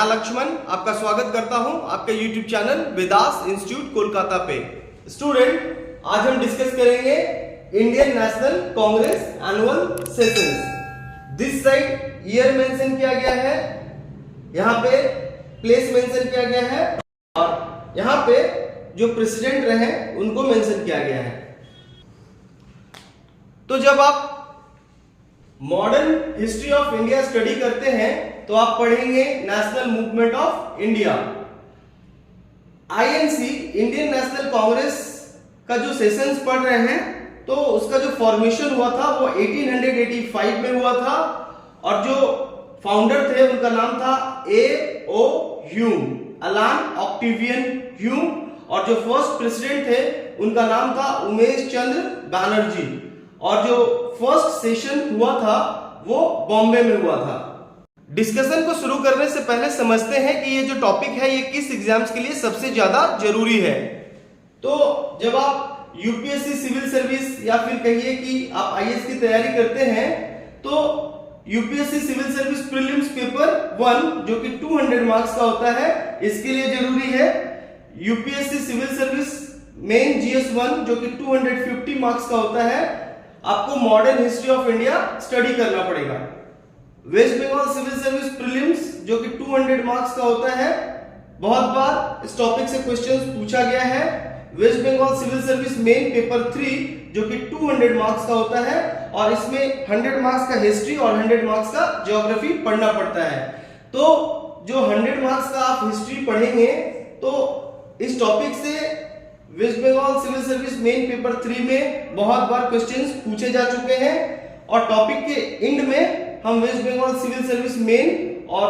मैं लक्ष्मण आपका स्वागत करता हूं आपके YouTube channel Vedas institute Kolkata पे। स्टूडेंट, आज हम डिस्कस करेंगे Indian National Congress annual sessions. This side year mention किया गया है, यहाँ पे प्लेस मेंशन किया गया है और यहाँ पे जो प्रेसिडेंट रहे उनको मेंशन किया गया है। तो जब आप modern history of India study करते हैं तो आप पढ़ेंगे national movement of India. INC Indian National Congress का जो सेशंस पढ़ रहे हैं तो उसका जो फॉर्मेशन हुआ था वो 1885 में हुआ था और जो फाउंडर थे उनका नाम था A.O. ह्यूम, अलान ऑक्टेवियन ह्यूम, और जो फर्स्ट प्रेसिडेंट थे उनका नाम था उमेश चंद्र बैनर्जी। और जो फर्स्ट सेशन हुआ था वो बॉम्बे में हुआ था। डिस्कशन को शुरू करने से पहले समझते हैं कि ये जो टॉपिक है ये किस एग्जाम्स के लिए सबसे ज्यादा जरूरी है। तो जब आप यूपीएससी सिविल सर्विस या फिर कहिए कि आप आईएएस की तैयारी करते हैं तो UPSC civil service prelims paper 1 जो कि 200 मार्क्स का होता है इसके लिए जरूरी है। UPSC civil service main GS 1 जो कि 250 मार्क्स का होता है, आपको modern history of India study करना पड़ेगा। West Bengal civil service prelims जो कि 200 मार्क्स का होता है, बहुत बार इस टॉपिक से क्वेश्चंस पूछा गया है। Waste Bengal civil service main paper 3 जो कि 200 मार्क्स का होता है और इसमें 100 मार्क्स का हिस्ट्री और 100 मार्क्स का ज्योग्राफी पढ़ना पड़ता है। तो जो 100 मार्क्स का आप हिस्ट्री पढ़ेंगे तो इस टॉपिक से West Bengal civil service main paper 3 में बहुत बार क्वेश्चंस पूछे जा चुके हैं और टॉपिक के एंड में हम West Bengal civil service main और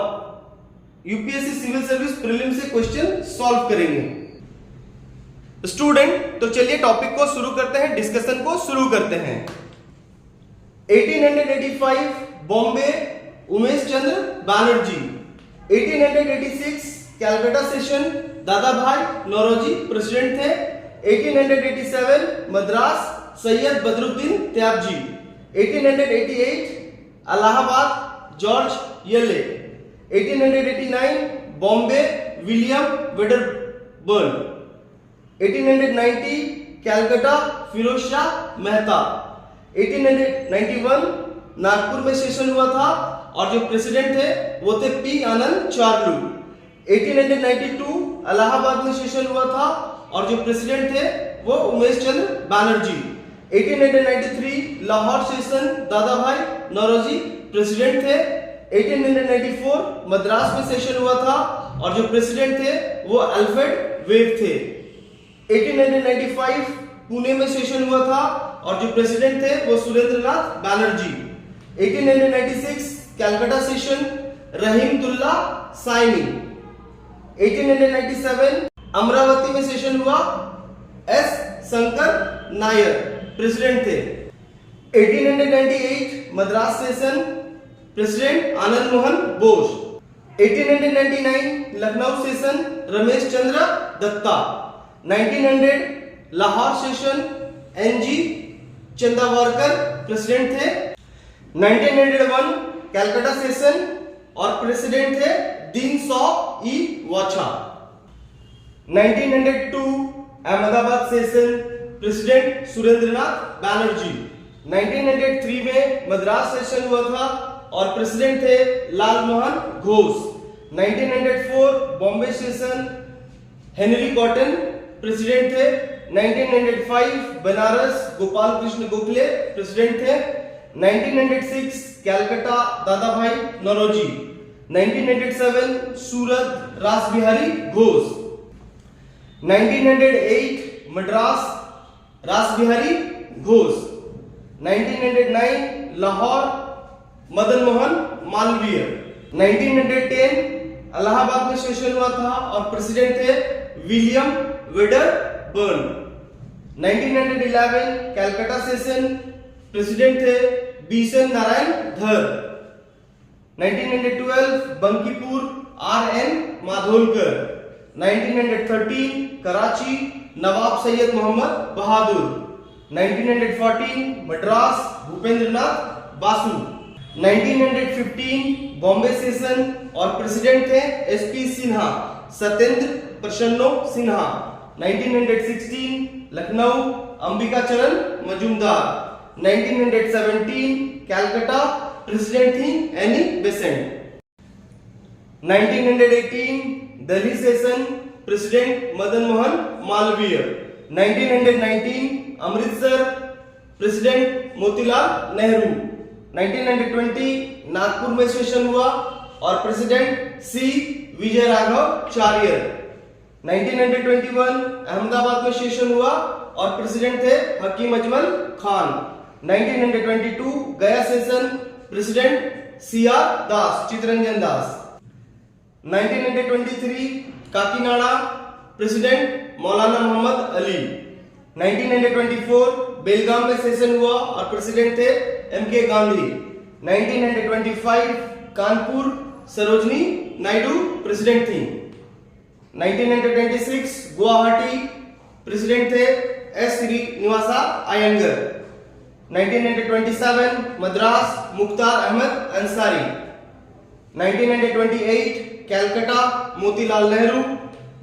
यूपीएससी सिविल सर्विस प्रीलिम से क्वेश्चन सॉल्व करेंगे। स्टूडेंट, तो चलिए टॉपिक को शुरू करते हैं, डिस्कशन को शुरू करते हैं। 1885 बॉम्बे उमेश चंद्र बैनर्जी। 1886 कैलकाटा सेशन दादा भाई नौरोजी प्रेसिडेंट थे। 1887 मद्रास सैयद बदरुद्दीन त्याबजी। 1888 इलाहाबाद जॉर्ज येले। 1889 बॉम्बे विलियम वेडरबर्न। 1890 कैलकाटा फिरोज शाह मेहता। 1891 नागपुर में सेशन हुआ था और जो प्रेसिडेंट थे वो थे पी आनंद चार्लू। 1892 इलाहाबाद में सेशन हुआ था और जो प्रेसिडेंट थे वो उमेश चंद्र बैनर्जी। 1893 लाहौर सेशन दादा भाई नौरोजी प्रेसिडेंट थे। 1894 मद्रास में सेशन हुआ था और जो प्रेसिडेंट थे वो अल्फ्रेड वेब थे। 1895 पुणे में सेशन हुआ था और जो प्रेसिडेंट थे वो सुरेंद्रनाथ बैनर्जी। 1896 कैलकाटा सेशन रहीमतुल्ला साइनी। 1897 अमरावती में सेशन हुआ, एस शंकर नायर प्रेसिडेंट थे। 1898 Madras session president Anand Mohan Bose. 1899 Lucknow session Ramesh Chandra Dutta. 1900 Lahore session NG Chandavarkar president थे। 1901 कैलकाटा सेशन और प्रेसिडेंट थे Dinshaw E Wacha. 1902 Ahmedabad session president Surendranath Banerjee. 1903 में मद्रास सेशन हुआ था और प्रेसिडेंट थे Lal Mohan Ghosh. 1904 Bombay session Henry cotton president थे। 1905 बनारस गोपाल कृष्ण गोखले प्रेसिडेंट थे। 1906 कैलकाटा दादा भाई नौरोजी। 1907 सूरत रासबिहारी घोष। 1908 मद्रास रासबिहारी घोष। 1909 लाहौर मदन मोहन मालवीय। 1910 इलाहाबाद में सेशन हुआ था और प्रेसिडेंट थे William Wedderburn. 1911 Calcutta session president थे बीसन नारायण धर। 1912 बंकीपुर आर.एन. माधोलकर। 1913 कराची नवाब सैयद मोहम्मद बहादुर। 1914 मद्रास भूपेंद्रनाथ बासु। 1915 बॉम्बे सेशन और प्रेसिडेंट थे एसपी सिन्हा, सत्येंद्र प्रसन्नो सिन्हा। 1916 लखनऊ अंबिका चरण मजूमदार। 1917 कलकत्ता प्रेसिडेंट थी Annie Besant. 1918 Delhi session president Madan Mohan Malviya. 1919 Amritsar president Motilal Nehru. 1920 Nagpur में सेशन हुआ और प्रेसिडेंट सी विजय राघव चारियर। 1921 अहमदाबाद में सेशन हुआ और प्रेसिडेंट थे हकीम अजमल खान। 1922 गया सेशन प्रेसिडेंट सीआर दास, चितरंजन दास। 1923 काकीनाडा प्रेसिडेंट मौलाना मोहम्मद अली। 1924 बेलगाम में सेशन हुआ और प्रेसिडेंट थे एमके गांधी। 1925 कानपुर सरोजनी नायडू प्रेसिडेंट थी। 1926 गुवाहाटी प्रेसिडेंट थे एस श्रीनिवासा अयंगर। 1927 मद्रास मुख्तार अहमद अंसारी। 1928 कलकत्ता मोतीलाल नेहरू।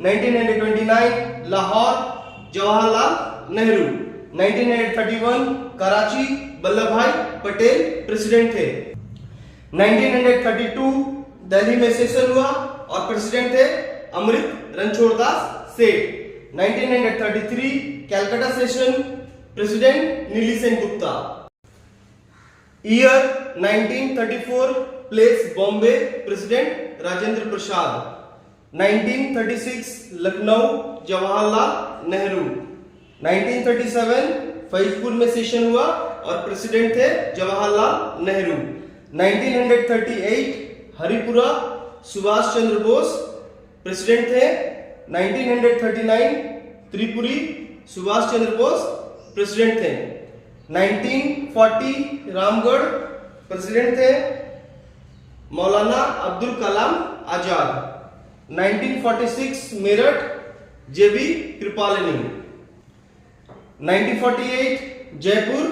1929 लाहौर जवाहरलाल नेहरू। 1931 कराची वल्लभ भाई पटेल प्रेसिडेंट थे। 1932 दिल्ली में सेशन हुआ और प्रेसिडेंट थे अमृत रणछोड़दास सेठ। 1933 Calcutta session president Nellie Sengupta. Year 1934 place Bombay president Rajendra Prasad. 1936 Lucknow Jawaharlal Nehru. 1937 Faizpur में सेशन हुआ और प्रेसिडेंट थे जवाहरलाल नेहरू। 1938 हरिपुरा सुभाष चंद्र बोस प्रेसिडेंट थे। 1939 त्रिपुरी सुभाष चंद्र बोस प्रेसिडेंट थे। 1940 रामगढ़ प्रेसिडेंट थे मौलाना अब्दुल कलाम आजाद। 1946 मेरठ जेबी कृपालिनी। 1948 जयपुर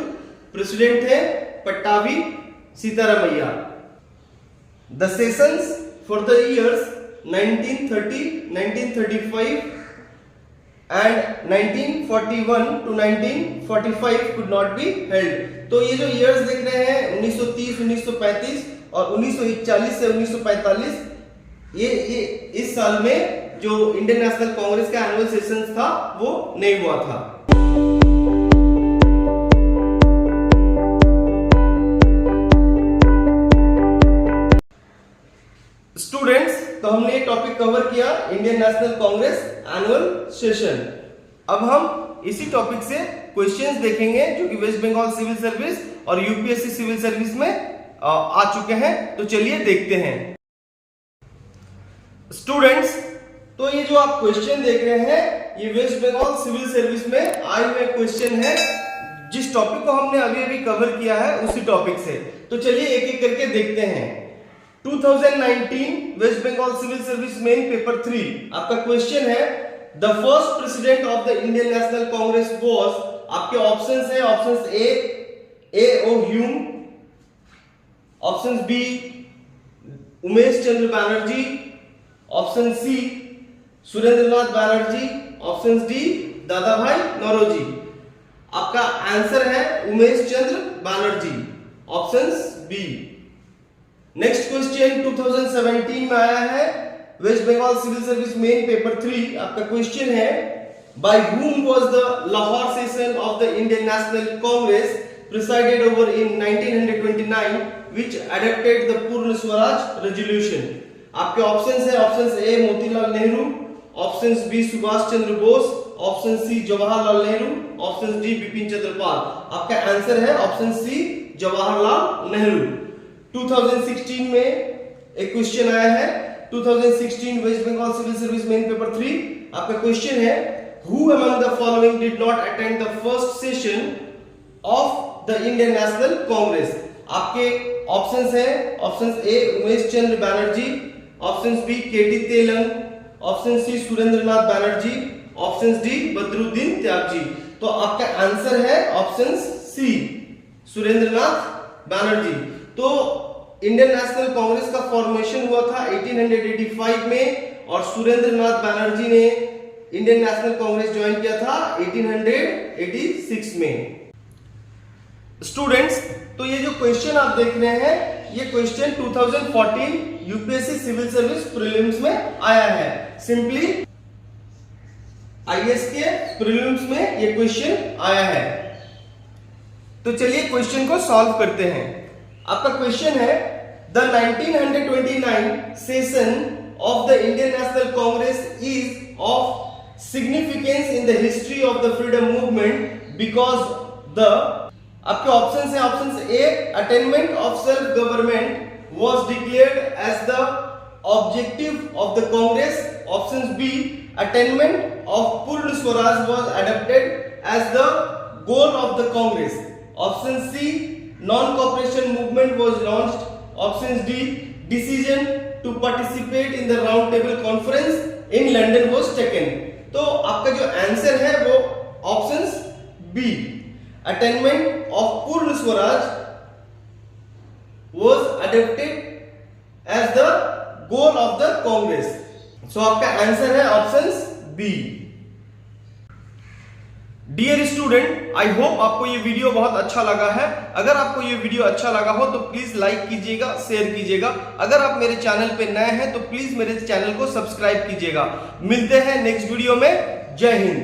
प्रेसिडेंट थे Pattabhi Sitaramayya. The sessions for the years 1930, 1935 and 1941 to 1945 could not be held। तो ये जो इयर्स देख रहे हैं 1930, 1935 और 1941 से 1945, ये इस साल में जो इंडियन नेशनल कांग्रेस का एनुअल सेशन था वो नहीं हुआ था। स्टूडेंट्स, तो हमने ये टॉपिक कवर किया Indian National Congress annual session. अब हम इसी टॉपिक से क्वेश्चंस देखेंगे जो कि वेस्ट बंगाल सिविल सर्विस और यूपीएससी सिविल सर्विस में आ चुके हैं। तो चलिए देखते हैं। स्टूडेंट्स, तो ये जो आप क्वेश्चन देख रहे हैं ये वेस्ट बंगाल सिविल सर्विस में आए हुए क्वेश्चन है, जिस टॉपिक को हमने अभी अभी कवर किया है उसी टॉपिक से। तो चलिए एक एक करके देखते हैं। 2019 West Bengal civil service main paper 3 आपका क्वेश्चन है the first president of the Indian National Congress was. आपके ऑप्शंस है, options A O Hume, option B Umesh Chandra Banerjee, option C Surendranath Banerjee, option D Dadabhai Naoroji. आपका आंसर है Umesh Chandra Banerjee, option B. Next question 2017 में आया है waste Bengal civil service main paper 3। आपका question है by whom was the Lahore session of the Indian National Congress presided over in 1929 which adopted the Purna Swaraj resolution। आपके options है, options A Motilal Nehru, options B Subhas Chandra Bose, option C Jawaharlal Nehru, option D Bipin Chandra Pal. आपका answer है option C Jawaharlal Nehru. 2016 में एक question आया है 2016 West Bengal civil service main paper 3। आपका question है who among the following did not attend the first session of the Indian National Congress। आपके options हैं, options A Umesh Chandra Banerjee, options B KT Telang, option C Surendranath Banerjee, option D Badruddin Tyabji. तो आपका answer है option C Surendranath Banerjee. तो Indian National Congress का formation हुआ था 1885 में और सुरेंद्र नाथ बैनर्जी ने इंडियन नेशनल कांग्रेस ज्वाइन किया था 1886 में। स्टूडेंट्स, तो ये जो क्वेश्चन आप देख रहे हैं, ये question 2014 UPSC civil service prelims में आया है। सिंपली आईएएस के प्रीलिम्स में ये क्वेश्चन आया है। तो चलिए क्वेश्चन को सॉल्व करते हैं। आपका क्वेश्चन है, the 1929 session of the Indian National Congress is of significance in the history of the freedom movement because the, आपके ऑप्शन है, option A, attainment of self government was declared as the objective of the Congress, option B, attainment of Purna Swaraj was adopted as the goal of the Congress, option C, non-cooperation movement was launched, option D, decision to participate in the round table conference in London was taken। तो आपका जो answer है वो option B, attainment of Purna Swaraj was adopted as the goal of the Congress। सो आपका answer है option B. Dear student, I hope आपको ये video बहुत अच्छा लगा है। अगर आपको ये वीडियो अच्छा लगा हो तो प्लीज लाइक कीजिएगा, शेयर कीजिएगा। अगर आप मेरे चैनल पे नए हैं तो प्लीज मेरे चैनल को सब्सक्राइब कीजिएगा। मिलते हैं नेक्स्ट वीडियो में। जय हिंद।